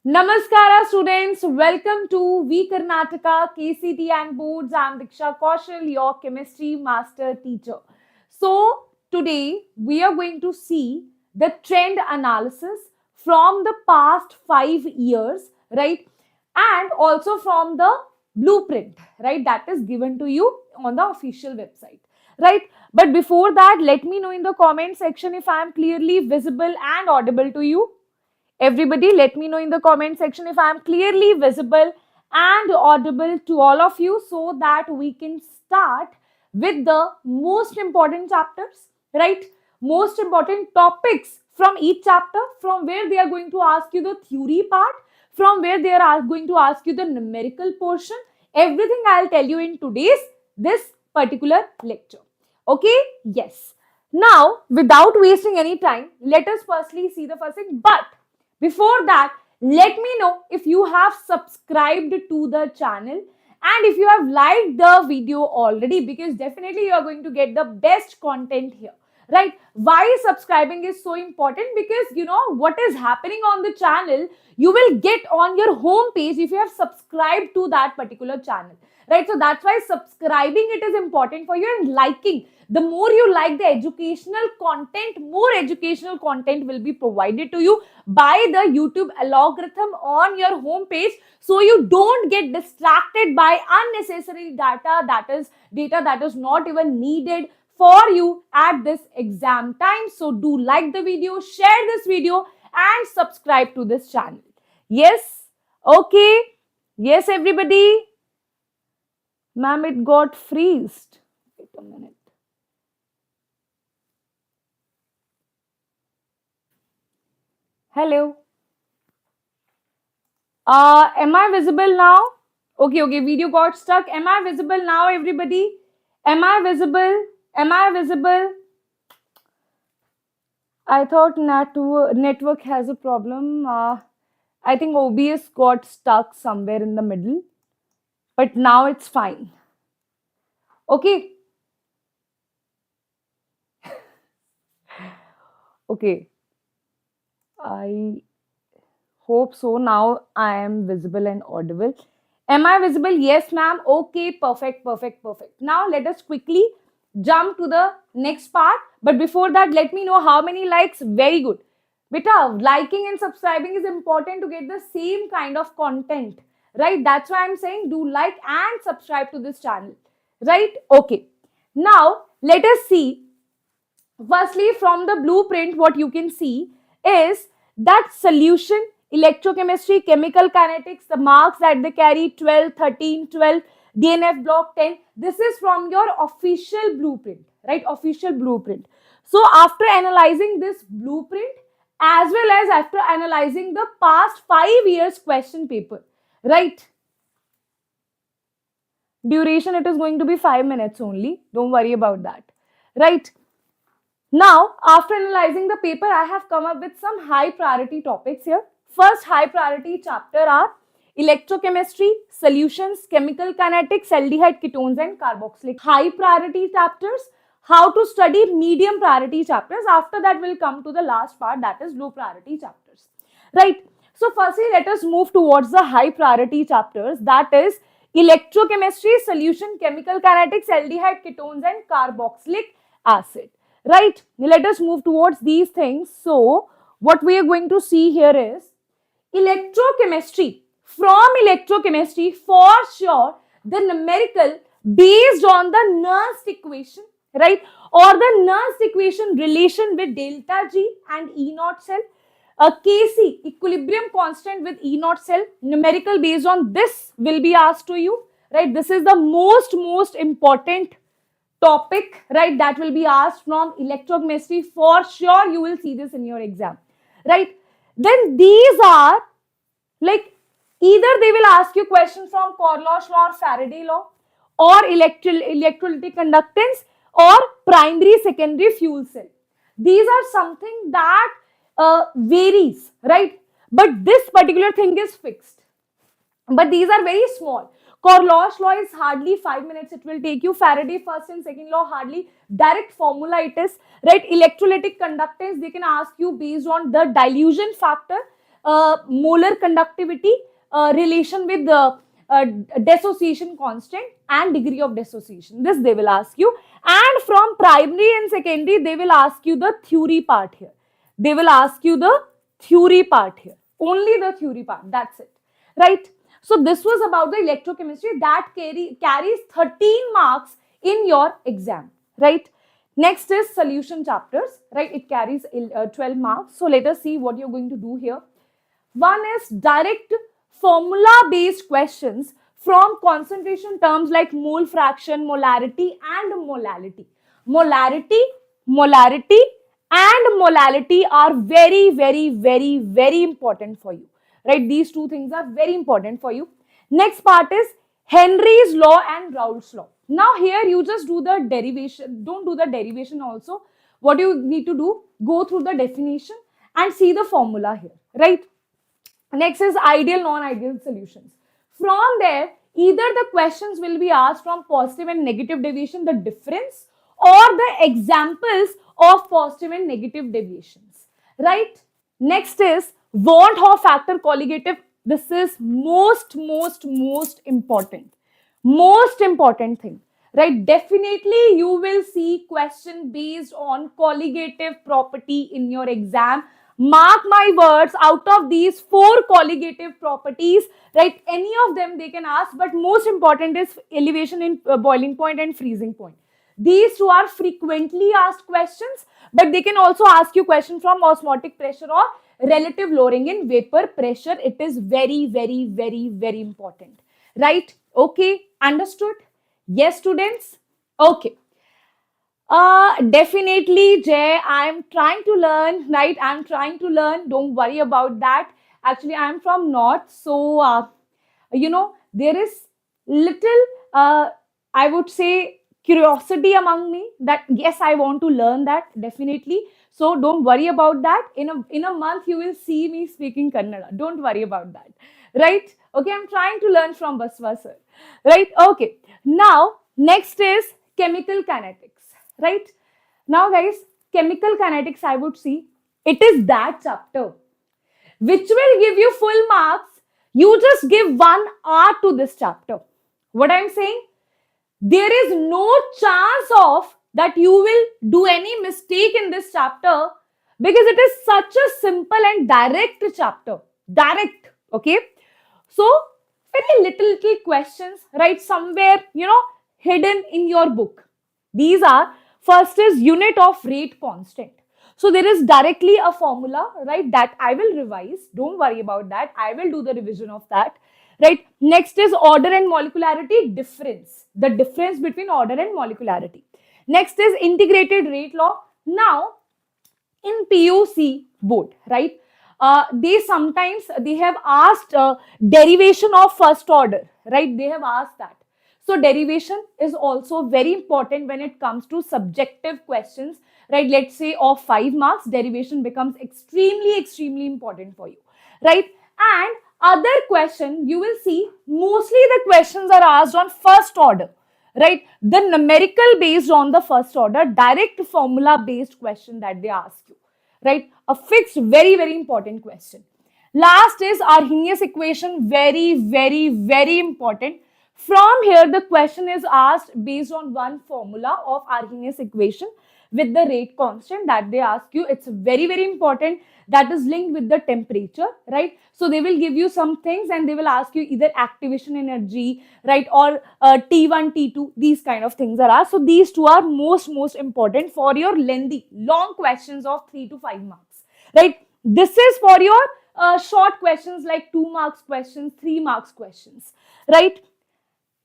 Namaskara students, welcome to Karnataka, KCET and Boards. I am Diksha Kaushal, your chemistry master teacher. So today we are going to see the trend analysis from the past 5 years, right? And also from the blueprint, right? That is given to you on the official website, right? But before that, let me know in the comment section if I am clearly visible and audible to you. Everybody, let me know in the comment section if I am clearly visible and audible to all of you so that we can start with the most important chapters, right? Most important topics from each chapter, from where they are going to ask you the theory part, from where they are going to ask you the numerical portion. Everything I'll tell you in today's this particular lecture. Okay? Yes. Now, without wasting any time, let us firstly see the first thing. But before that, let me know if you have subscribed to the channel and if you have liked the video already, because definitely you are going to get the best content here, right? Why subscribing is so important? Because you know what is happening on the channel, you will get on your home page if you have subscribed to that particular channel, right? So that's why subscribing it is important for you, and liking. The more you like the educational content, more educational content will be provided to you by the YouTube algorithm on your home page, so you don't get distracted by unnecessary data that is not even needed for you at this exam time. So do like the video, share this video and subscribe to this channel. Yes? Okay. Yes, everybody. Ma'am, it got freezed. Wait a minute. Hello. Am I visible now? Okay, video got stuck. Am I visible now, everybody? Am I visible? Am I visible? I thought network has a problem. I think OBS got stuck somewhere in the middle, but now it's fine. Okay. Okay. I hope so. Now I am visible and audible. Am I visible? Yes, ma'am. Okay, perfect. Now let us quickly jump to the next part. But before that, let me know how many likes. Very good. Beta, liking and subscribing is important to get the same kind of content, right? That's why I'm saying do like and subscribe to this channel, right? Okay. Now let us see. Firstly, from the blueprint, what you can see is that solution, electrochemistry, chemical kinetics, the marks that they carry 12, 13, 12, DNF block 10. This is from your official blueprint, right? Official blueprint. So after analyzing this blueprint, as well as after analyzing the past 5 years question paper, right? Duration, it is going to be 5 minutes only. Don't worry about that, right? Now, after analyzing the paper, I have come up with some high priority topics here. First high priority chapter are electrochemistry, solutions, chemical kinetics, aldehyde ketones and carboxylic. High priority chapters, how to study medium priority chapters. After that, we'll come to the last part, that is low priority chapters. Right. So, firstly, let us move towards the high priority chapters, that is electrochemistry, solution, chemical kinetics, aldehyde ketones and carboxylic acid. Right, let us move towards these things. So what we are going to see here is electrochemistry. From electrochemistry, for sure, the numerical based on the Nernst equation, right, or the Nernst equation relation with delta G and E naught cell, a Kc equilibrium constant with E naught cell, numerical based on this will be asked to you, right? This is the most important topic, right, that will be asked from electrochemistry. For sure you will see this in your exam, right? Then these are like, either they will ask you questions from Coriolis law or Faraday law, or electrolytic conductance, or primary secondary fuel cell. These are something that varies, right? But this particular thing is fixed, but these are very small. Coriolis law is hardly 5 minutes it will take you. Faraday first and second law, hardly. Direct formula it is, right? Electrolytic conductance, they can ask you based on the dilution factor. molar conductivity, relation with the dissociation constant and degree of dissociation. This they will ask you. And from primary and secondary, they will ask you the theory part here. They will ask you the theory part here. Only the theory part. That's it. Right? So this was about the electrochemistry that carries 13 marks in your exam. Right? Next is solution chapters. Right? It carries 12 marks. So let us see what you're going to do here. One is direct formula-based questions from concentration terms like mole fraction, molarity, and molality. Molarity, and molality are very, very, very, very important for you. Right? These two things are very important for you. Next part is Henry's law and Raoult's law. Now here you just do the derivation. Don't do the derivation also. What you need to do, go through the definition and see the formula here. Right? Next is ideal, non-ideal solutions. From there, either the questions will be asked from positive and negative deviation, the difference, or the examples of positive and negative deviations. Right? Next is want Hoff factor colligative. This is most important. Most important thing. Right? Definitely you will see question based on colligative property in your exam. Mark my words, out of these 4 colligative properties, right, any of them they can ask, but most important is elevation in boiling point and freezing point. These two are frequently asked questions, but they can also ask you question from osmotic pressure or relative lowering in vapor pressure. It is very, very, very, very important. Right? Okay, understood? Yes, students? Okay. Definitely, Jay, I'm trying to learn, right? I'm trying to learn. Don't worry about that. Actually, I'm from North. So, there is little, I would say, curiosity among me that, yes, I want to learn that, definitely. So, don't worry about that. In a month, you will see me speaking Kannada. Don't worry about that. Right? Okay, I'm trying to learn from Baswa sir. Right? Okay. Now, next is chemical kinetics. Right? Now, guys, chemical kinetics, I would see, it is that chapter which will give you full marks. You just give 1 hour to this chapter. What I'm saying? There is no chance of that you will do any mistake in this chapter because it is such a simple and direct chapter. Direct. Okay? So, very little questions, right? Somewhere, hidden in your book. These are, first is unit of rate constant. So there is directly a formula, right, that I will revise. Don't worry about that. I will do the revision of that, right? Next is order and molecularity difference. The difference between order and molecularity. Next is integrated rate law. Now, in PUC board, right, they have asked derivation of first order, right? They have asked that. So derivation is also very important when it comes to subjective questions, right? Let's say of 5 marks, derivation becomes extremely important for you, right? And other question, you will see mostly the questions are asked on first order, right? The numerical based on the first order, direct formula based question that they ask you, right? A fixed, very important question. Last is Arrhenius equation, very important. From here, the question is asked based on one formula of Arrhenius equation with the rate constant that they ask you. It's very important. That is linked with the temperature, right? So they will give you some things and they will ask you either activation energy, right, or T1, T2. These kind of things are asked. So these two are most important for your lengthy, long questions of 3 to 5 marks, right? This is for your short questions like 2 marks questions, 3 marks questions, right?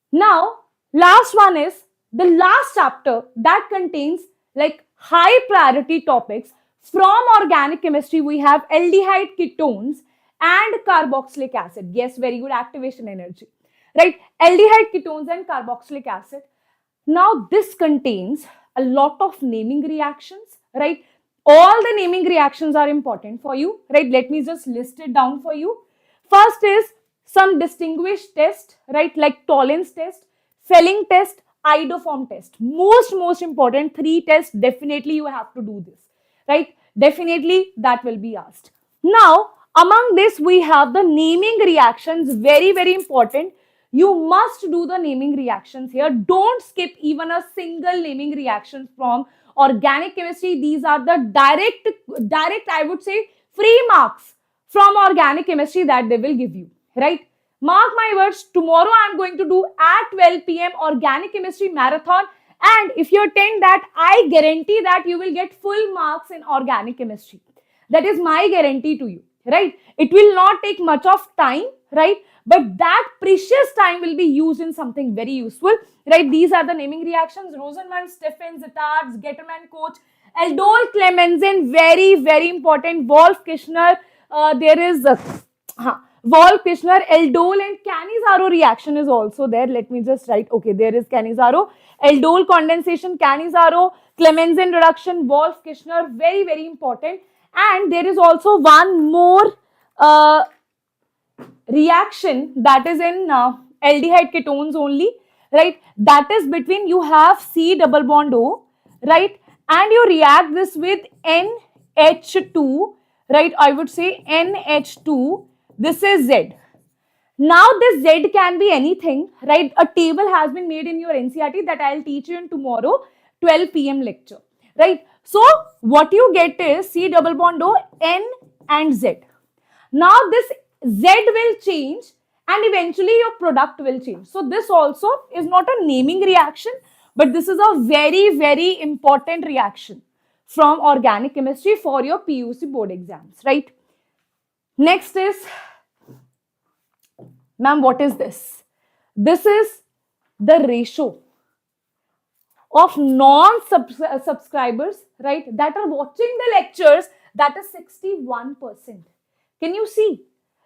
Now, last one is the last chapter that contains like high priority topics. From organic chemistry, we have aldehyde ketones and carboxylic acid. Yes, very good activation energy, right? Aldehyde ketones and carboxylic acid. Now, this contains a lot of naming reactions, right? All the naming reactions are important for you, right? Let me just list it down for you. First is some distinguished test, right, like Tollens test, Fehling test, iodoform test. Most important 3 tests, definitely you have to do this, right? Definitely that will be asked. Now, Among this, we have the naming reactions, very, very important. You must do the naming reactions here. Don't skip even a single naming reaction from organic chemistry. These are the direct, I would say, free marks from organic chemistry that they will give you, right? Mark my words, tomorrow I'm going to do at 12 p.m. organic chemistry marathon. And if you attend that, I guarantee that you will get full marks in organic chemistry. That is my guarantee to you, right? It will not take much of time, right? But that precious time will be used in something very useful, right? These are the naming reactions: Rosenman, Steffen, Zitards, Getterman, Koch, aldol, Clemenzen, very, very important. Wolf, Kirchner, there is Wolf, Kirchner, aldol and Cannizzaro reaction is also there. Let me just write. Okay, there is Cannizzaro, aldol condensation, Cannizzaro, Clemenzen reduction, Wolf, Kirchner, very, very important. And there is also one more reaction that is in aldehyde ketones only, right? That is between, you have C double bond O, right? And you react this with NH2, right? I would say NH2. This is Z. Now this Z can be anything, right? A table has been made in your NCERT that I'll teach you in tomorrow 12 p.m. lecture, right? So what you get is C double bond O, N and Z. Now this Z will change and eventually your product will change. So this also is not a naming reaction, but this is a very, very important reaction from organic chemistry for your PUC board exams, right? Next is, ma'am, what is this? This is the ratio of non-subscribers, right, that are watching the lectures, that is 61%. Can you see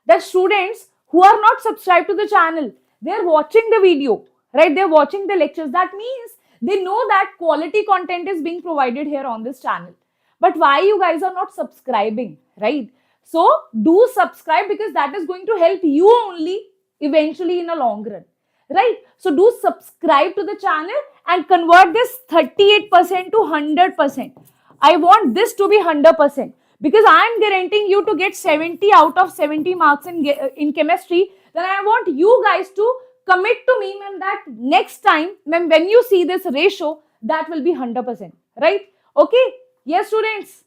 that students who are not subscribed to the channel, they are watching the video, right? They are watching the lectures. That means they know that quality content is being provided here on this channel. But why you guys are not subscribing, right? So do subscribe, because that is going to help you only eventually in a long run, right? So do subscribe to the channel and convert this 38% to 100%. I want this to be 100%, because I am guaranteeing you to get 70 out of 70 marks in chemistry. Then I want you guys to commit to me, ma'am, that next time, ma'am, when you see this ratio, that will be 100%, right? Okay. Yes, students,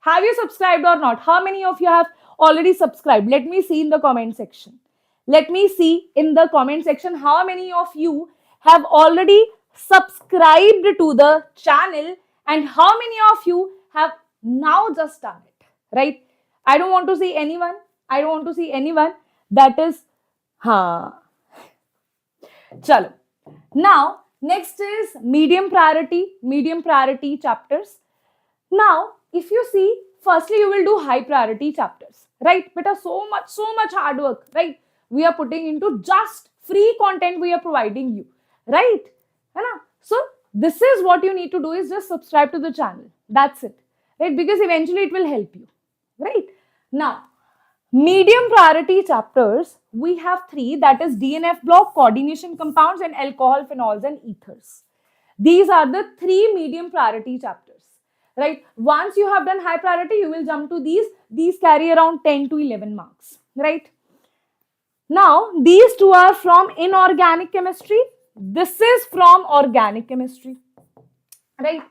have you subscribed or not? How many of you have already subscribed? Let me see in the comment section. Let me see in the comment section how many of you have already subscribed to the channel and how many of you have now just done it, right? I don't want to see anyone. I don't want to see anyone. That is, chalo. Now, next is medium priority chapters. Now, if you see, firstly, you will do high priority chapters, right? But so much hard work, right? We are putting into just free content we are providing you, right? So this is what you need to do, is just subscribe to the channel. That's it, right? Because eventually it will help you, right? Now, medium priority chapters, we have 3, that is DNF block, coordination compounds, and alcohol, phenols, and ethers. These are the 3 medium priority chapters, right? Once you have done high priority, you will jump to these. These carry around 10 to 11 marks, right? Now, these 2 are from inorganic chemistry. This is from organic chemistry, right?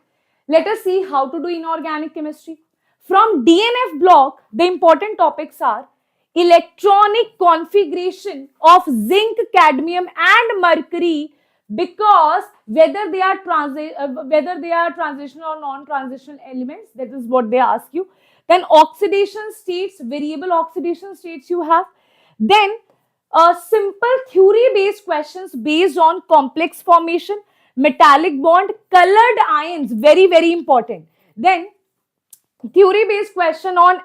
Let us see how to do inorganic chemistry. From DNF block, the important topics are electronic configuration of zinc, cadmium, and mercury, because whether they are transitional or non-transitional elements, that is what they ask you. Then oxidation states, variable oxidation states you have. Then simple theory-based questions based on complex formation, metallic bond, colored ions, very, very important. Then theory-based question on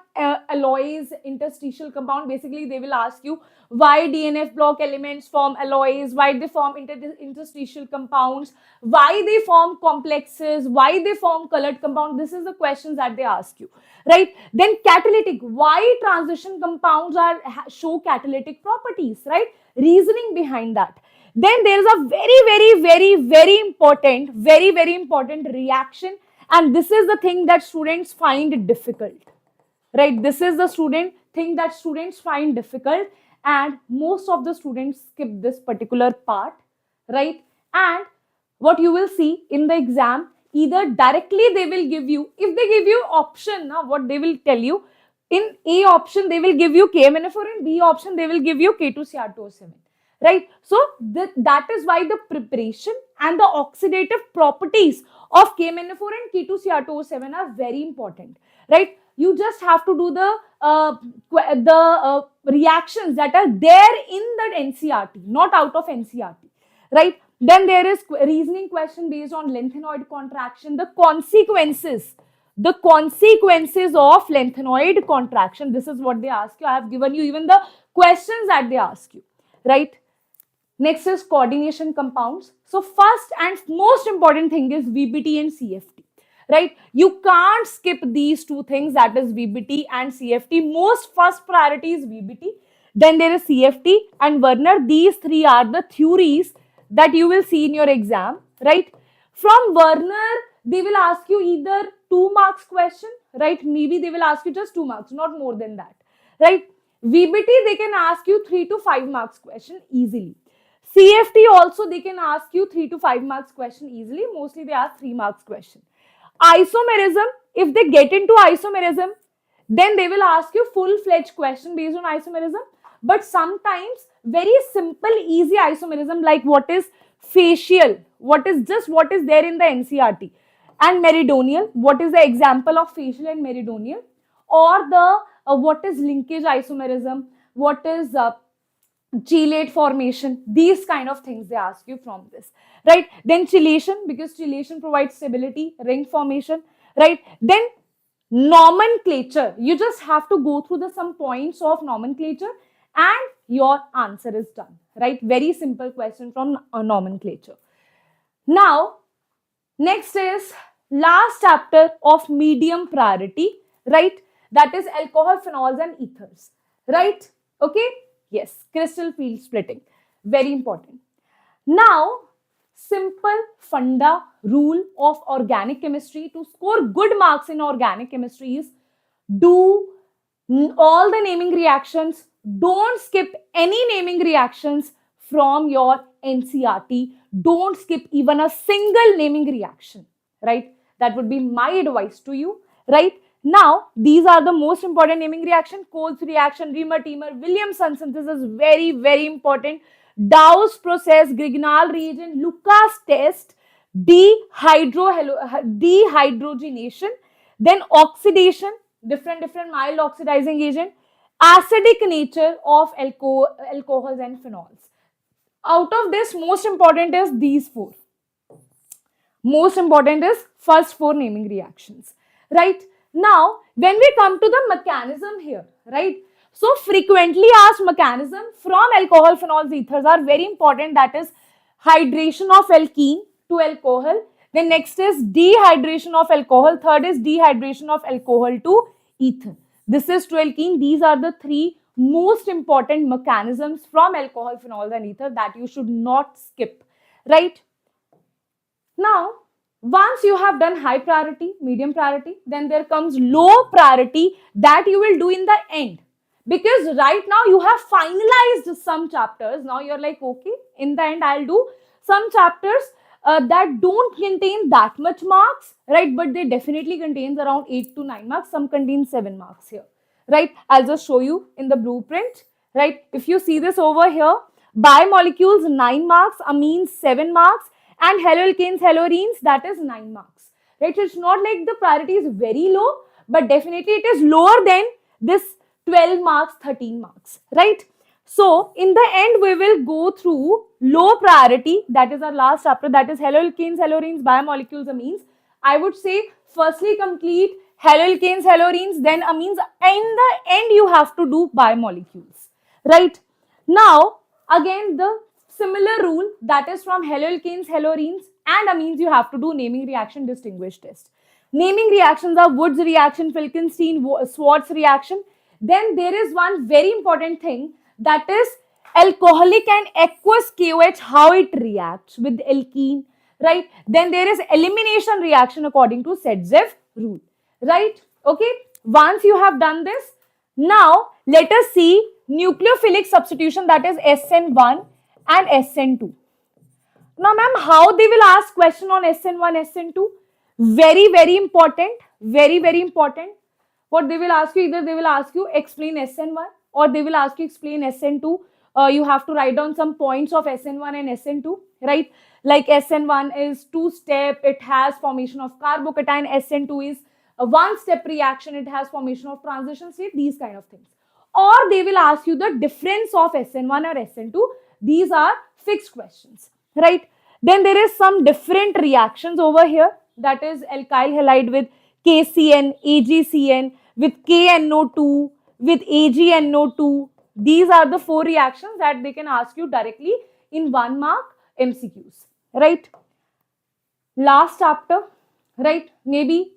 alloys, interstitial compound. Basically, they will ask you why DNF block elements form alloys, why they form interstitial compounds, why they form complexes, why they form colored compound. This is the questions that they ask you, right? Then catalytic, why transition compounds show catalytic properties, right? Reasoning behind that. Then there is a very important reaction, and this is the thing that students find difficult, right? This is the thing that students find difficult, and most of the students skip this particular part, right? And what you will see in the exam, either directly they will give you, if they give you option, now what they will tell you, in A option they will give you KMNO4, in B option they will give you K2CR2O7, right? So that is why the preparation and the oxidative properties of KMNO4 and K2CR2O7 are very important, right? You just have to do the reactions that are there in that NCRT, not out of NCRT, right? Then there is reasoning question based on lengthenoid contraction, the consequences of lengthenoid contraction. This is what they ask you. I have given you even the questions that they ask you, right? Next is coordination compounds. So first and most important thing is VBT and CFT, right? You can't skip these two things, that is VBT and CFT. Most first priority is VBT. Then there is CFT and Werner. These three are the theories that you will see in your exam, right? From Werner, they will ask you either 2 marks question, right? Maybe they will ask you just 2 marks, not more than that, right? VBT, they can ask you 3 to 5 marks question easily. CFT also, they can ask you 3 to 5 marks question easily. Mostly they ask 3 marks question. Isomerism, if they get into isomerism, then they will ask you full-fledged question based on isomerism. But sometimes very simple, easy isomerism, like what is facial, what is there in the NCRT, and meridional, what is the example of facial and meridional, or the what is linkage isomerism, what is chelate formation, these kind of things they ask you from this, right? Then chelation, because chelation provides stability, ring formation, right? Then nomenclature, you just have to go through some points of nomenclature and your answer is done, right? Very simple question from nomenclature. Now, next is last chapter of medium priority, right? That is alcohol, phenols and ethers, right? Okay. Yes, crystal field splitting, very important. Now, simple funda rule of organic chemistry to score good marks in organic chemistry is do all the naming reactions, don't skip any naming reactions from your NCRT, don't skip even a single naming reaction, right? That would be my advice to you, right? Now, these are the most important naming reaction. Coles reaction, Riemer-Tiemer, Williamson synthesis, very, very important. Dow's process, Grignard reagent, Lucas test, dehydrogenation, then oxidation, different mild oxidizing agent, acidic nature of alcohols and phenols. Out of this, most important is these 4. Most important is first 4 naming reactions, right? Now, when we come to the mechanism here, right? So, frequently asked mechanism from alcohol, phenols, ethers are very important. That is hydration of alkene to alcohol. Then next is dehydration of alcohol. Third is dehydration of alcohol to ether. This is to alkene. These are the 3 most important mechanisms from alcohol, phenols and ether that you should not skip, right? Now, once you have done high priority, medium priority, then there comes low priority that you will do in the end. Because right now you have finalized some chapters. Now you're like, okay, in the end I'll do some chapters that don't contain that much marks, right? But they definitely contains around 8 to 9 marks. Some contain 7 marks here, right? I'll just show you in the blueprint, right? If you see this over here, biomolecules 9 marks, amines 7 marks, and haloalkanes, halorines, that is 9 marks, right? So it's not like the priority is very low, but definitely it is lower than this 12 marks, 13 marks, right? So in the end, we will go through low priority, that is our last chapter, that is haloalkanes, halorines, biomolecules, amines. I would say firstly complete haloalkanes, halorines, then amines. In the end, you have to do biomolecules, right? Now, again, the similar rule, that is from haloalkanes, halorines and amines, you have to do naming reaction distinguish test. Naming reactions are Woods reaction, Falkenstein, Schwartz reaction. Then there is one very important thing, that is alcoholic and aqueous KOH, how it reacts with alkene, right? Then there is elimination reaction according to Sedzev rule, right? Okay, once you have done this, now Let us see nucleophilic substitution, that is SN1 and SN2. Now, ma'am, how they will ask question on SN1, SN2? Very, very important. Very, very important. What they will ask you, either they will ask you explain SN1 or they will ask you explain SN2. You have to write down some points of SN1 and SN2, right? Like SN1 is two-step, it has formation of carbocation. SN2 is a one-step reaction, it has formation of transition state, these kind of things. Or they will ask you the difference of SN1 or SN2. These are fixed questions, right? Then there is some different reactions over here, that is alkyl halide with KCN, AgCN, with KNO2, with AgNO2. These are the 4 reactions that they can ask you directly in 1 mark MCQs, right? Last chapter, right? Maybe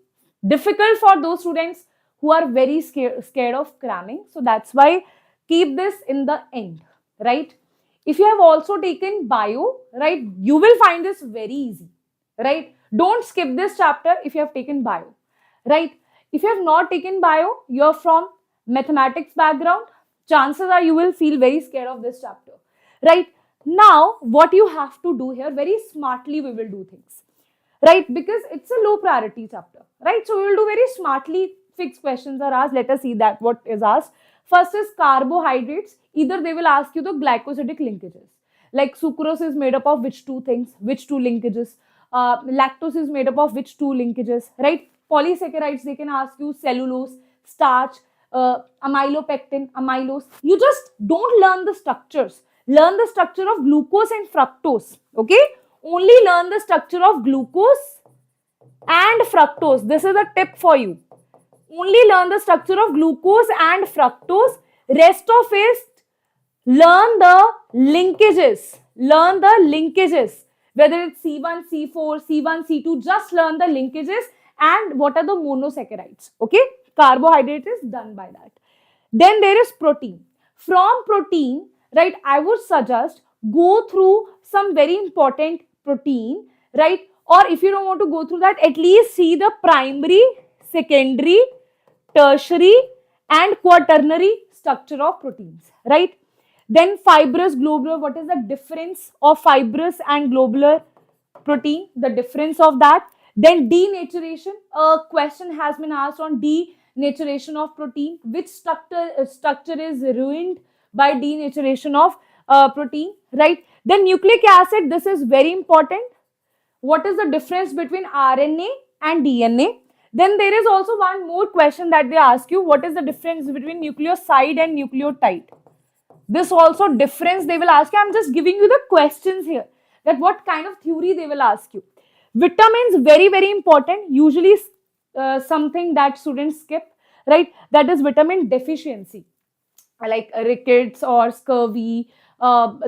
difficult for those students who are very scared of cramming. So that's why keep this in the end, right? If you have also taken bio, right, you will find this very easy, right? Don't skip this chapter if you have taken bio, right? If you have not taken bio, you're from mathematics background, chances are you will feel very scared of this chapter, right? Now, what you have to do here, very smartly we will do things, right? Because it's a low priority chapter, right? So we will do very smartly. Fixed questions are asked. Let us see that what is asked. First is carbohydrates. Either they will ask you the glycosidic linkages. Like sucrose is made up of which 2 things, which 2 linkages. Lactose is made up of which 2 linkages, right? Polysaccharides, they can ask you cellulose, starch, amylopectin, amylose. You just don't learn the structures. Learn the structure of glucose and fructose, okay? Only learn the structure of glucose and fructose. This is a tip for you. Only learn the structure of glucose and fructose. Rest of it, learn the linkages. Learn the linkages. Whether it's C1, C4, C1, C2, just learn the linkages and what are the monosaccharides. Okay? Carbohydrate is done by that. Then there is protein. From protein, right, I would suggest go through some very important protein, right? Or if you don't want to go through that, at least see the primary, secondary, tertiary and quaternary structure of proteins, right? Then fibrous, globular, what is the difference of fibrous and globular protein? The difference of that. Then denaturation, a question has been asked on denaturation of protein. Which structure is ruined by denaturation of protein, right? Then nucleic acid, this is very important. What is the difference between RNA and DNA? Then there is also one more question that they ask you. What is the difference between nucleoside and nucleotide? This also difference they will ask you. I'm just giving you the questions here, that what kind of theory they will ask you. Vitamins, very, very important. Usually something that students skip, right? That is vitamin deficiency, like rickets or scurvy.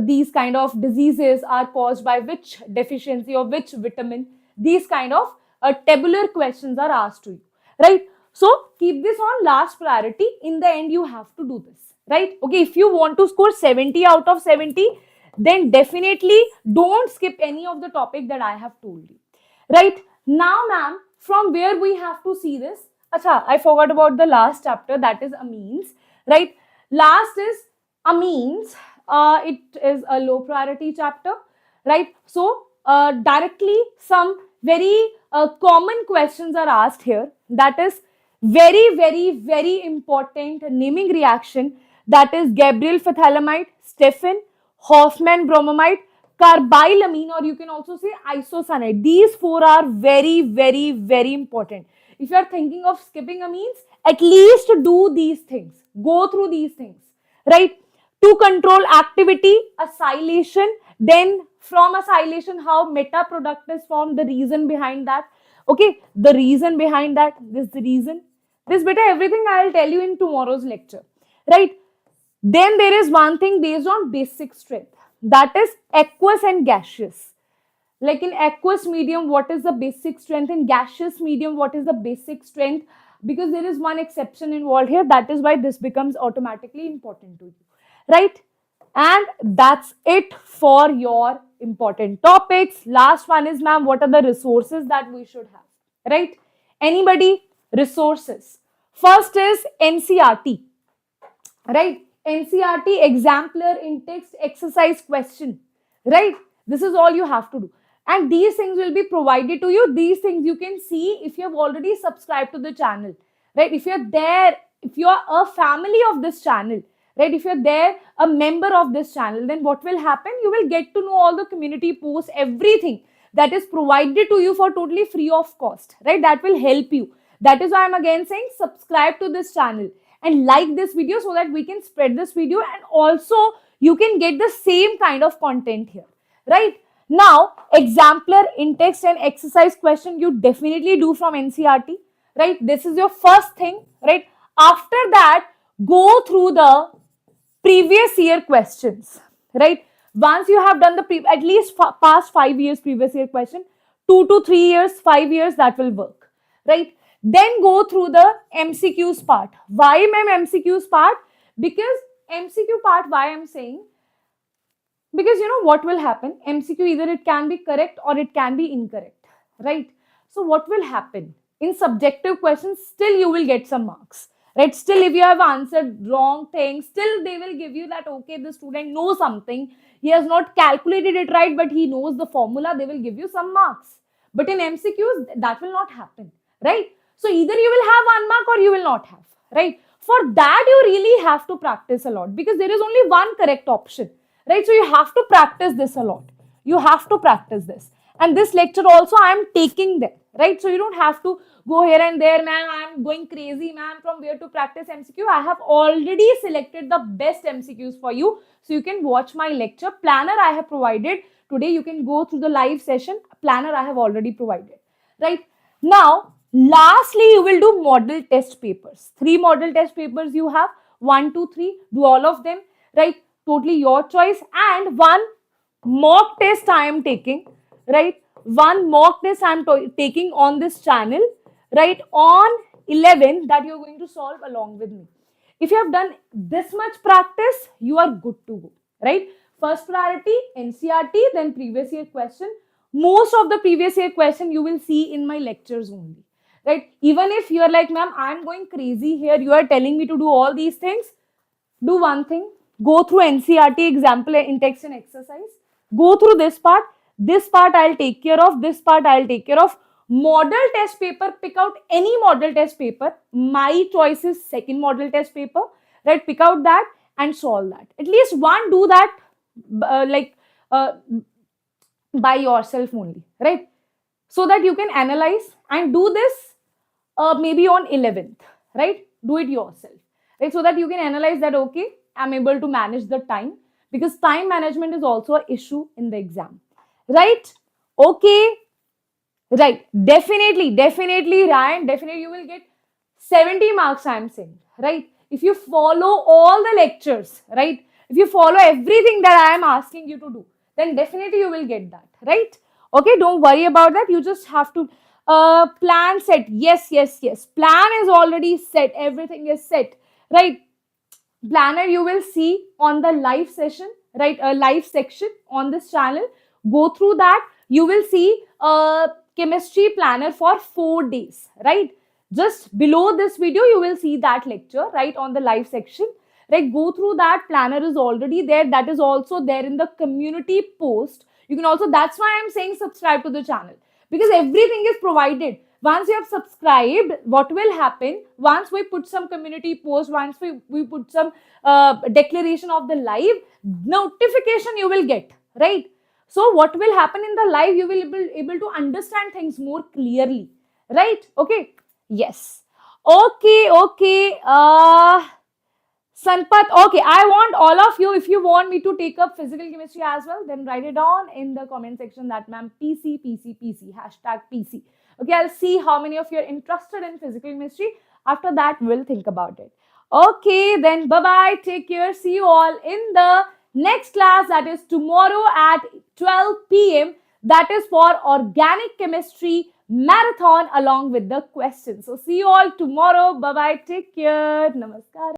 These kind of diseases are caused by which deficiency of which vitamin. These kind of tabular questions are asked to you, right? So keep this on last priority. In the end, you have to do this, right? Okay, if you want to score 70 out of 70, then definitely don't skip any of the topic that I have told you, right? Now, ma'am, from where we have to see this? Acha, I forgot about the last chapter, that is amines, right? Last is amines. It is a low priority chapter, right? So directly some very common questions are asked here. That is very, very, very important naming reaction. That is Gabriel phthalimide, Stephen, Hoffman bromamide, carbylamine, or you can also say isocyanide. These 4 are very, very, very important. If you are thinking of skipping amines, at least do these things. Go through these things, right? To control activity, acylation, then from acylation, how meta product is formed, the reason behind that. Okay, the reason behind that, this is the reason. This beta, everything I will tell you in tomorrow's lecture, right? Then there is one thing based on basic strength, that is aqueous and gaseous. Like in aqueous medium, what is the basic strength? In gaseous medium, what is the basic strength? Because there is one exception involved here. That is why this becomes automatically important to you, right? And that's it for your important topics. Last one is, ma'am, what are the resources that we should have, right? Anybody? Resources. First is NCERT. right? NCRT exemplar in text exercise question, right? This is all you have to do. And these things will be provided to you. These things you can see if you have already subscribed to the channel, right? If you're there, if you are a family of this channel, right? If you're there, a member of this channel, then what will happen? You will get to know all the community posts, everything that is provided to you for totally free of cost, right? That will help you. That is why I'm again saying subscribe to this channel and like this video so that we can spread this video, and also you can get the same kind of content here, right? Now, exemplar in text and exercise question you definitely do from NCRT, right? This is your first thing, right? After that, go through the previous year questions, right? Once you have done the at least past 5 years previous year question, 2 to 3 years, 5 years, that will work, right? Then go through the MCQs part. Why, ma'am, MCQs part? Because MCQ part, why I'm saying, because you know what will happen, MCQ either it can be correct or it can be incorrect, right? So what will happen in subjective questions, still you will get some marks, right? Still if you have answered wrong things, still they will give you that, okay, the student knows something, he has not calculated it right, but he knows the formula, they will give you some marks. But in MCQs that will not happen, right? So either you will have 1 mark or you will not have, right? For that you really have to practice a lot, because there is only one correct option, right? So you have to practice this a lot. You have to practice this. And this lecture also I am taking there, right? So you don't have to go here and there, ma'am, I am going crazy, ma'am, from where to practice MCQ. I have already selected the best MCQs for you. So you can watch my lecture. Planner I have provided. Today you can go through the live session. Planner I have already provided, right? Now, lastly, you will do model test papers. 3 model test papers you have. 1, 2, 3. Do all of them, right? Totally your choice. And 1 mock test I am taking, right? 1 mock test I am taking on this channel, right? On 11, that you are going to solve along with me. If you have done this much practice, you are good to go, right? First priority, NCRT, then previous year question. Most of the previous year question you will see in my lectures only, right? Even if you are like, ma'am, I'm going crazy here, you are telling me to do all these things, do one thing, go through NCRT example in text and exercise, go through this part. This part I'll take care of, this part I'll take care of. Model test paper, pick out any model test paper. My choice is second model test paper, right? Pick out that and solve that. At least one, do that uh, by yourself only, right? So that you can analyze and do this maybe on 11th, right? Do it yourself, right? So that you can analyze that, okay, I'm able to manage the time, because time management is also an issue in the exam, right? Okay, right. Definitely, Ryan, definitely you will get 70 marks, I'm saying, right? If you follow all the lectures, right? If you follow everything that I am asking you to do, then definitely you will get that, right? Okay, don't worry about that. You just have to plan set. Yes. Plan is already set. Everything is set, right? Planner you will see on the live session, right? A live section on this channel. Go through that. You will see a chemistry planner for 4 days, right? Just below this video, you will see that lecture, right? On the live section, right? Go through that. Planner is already there. That is also there in the community post. You can also, that's why I'm saying subscribe to the channel, because everything is provided. Once you have subscribed, what will happen, once we put some community post, once we put some declaration of the live, notification you will get, right? So what will happen in the live, you will be able to understand things more clearly, right? Okay, yes, okay. Sanpat, okay, I want all of you, if you want me to take up physical chemistry as well, then write it down in the comment section that, ma'am, PC, hashtag PC. Okay, I'll see how many of you are interested in physical chemistry. After that, we'll think about it. Okay, then bye-bye, take care, see you all in the next class, that is tomorrow at 12 p.m. That is for organic chemistry marathon along with the questions. So see you all tomorrow. Bye-bye, take care, namaskar.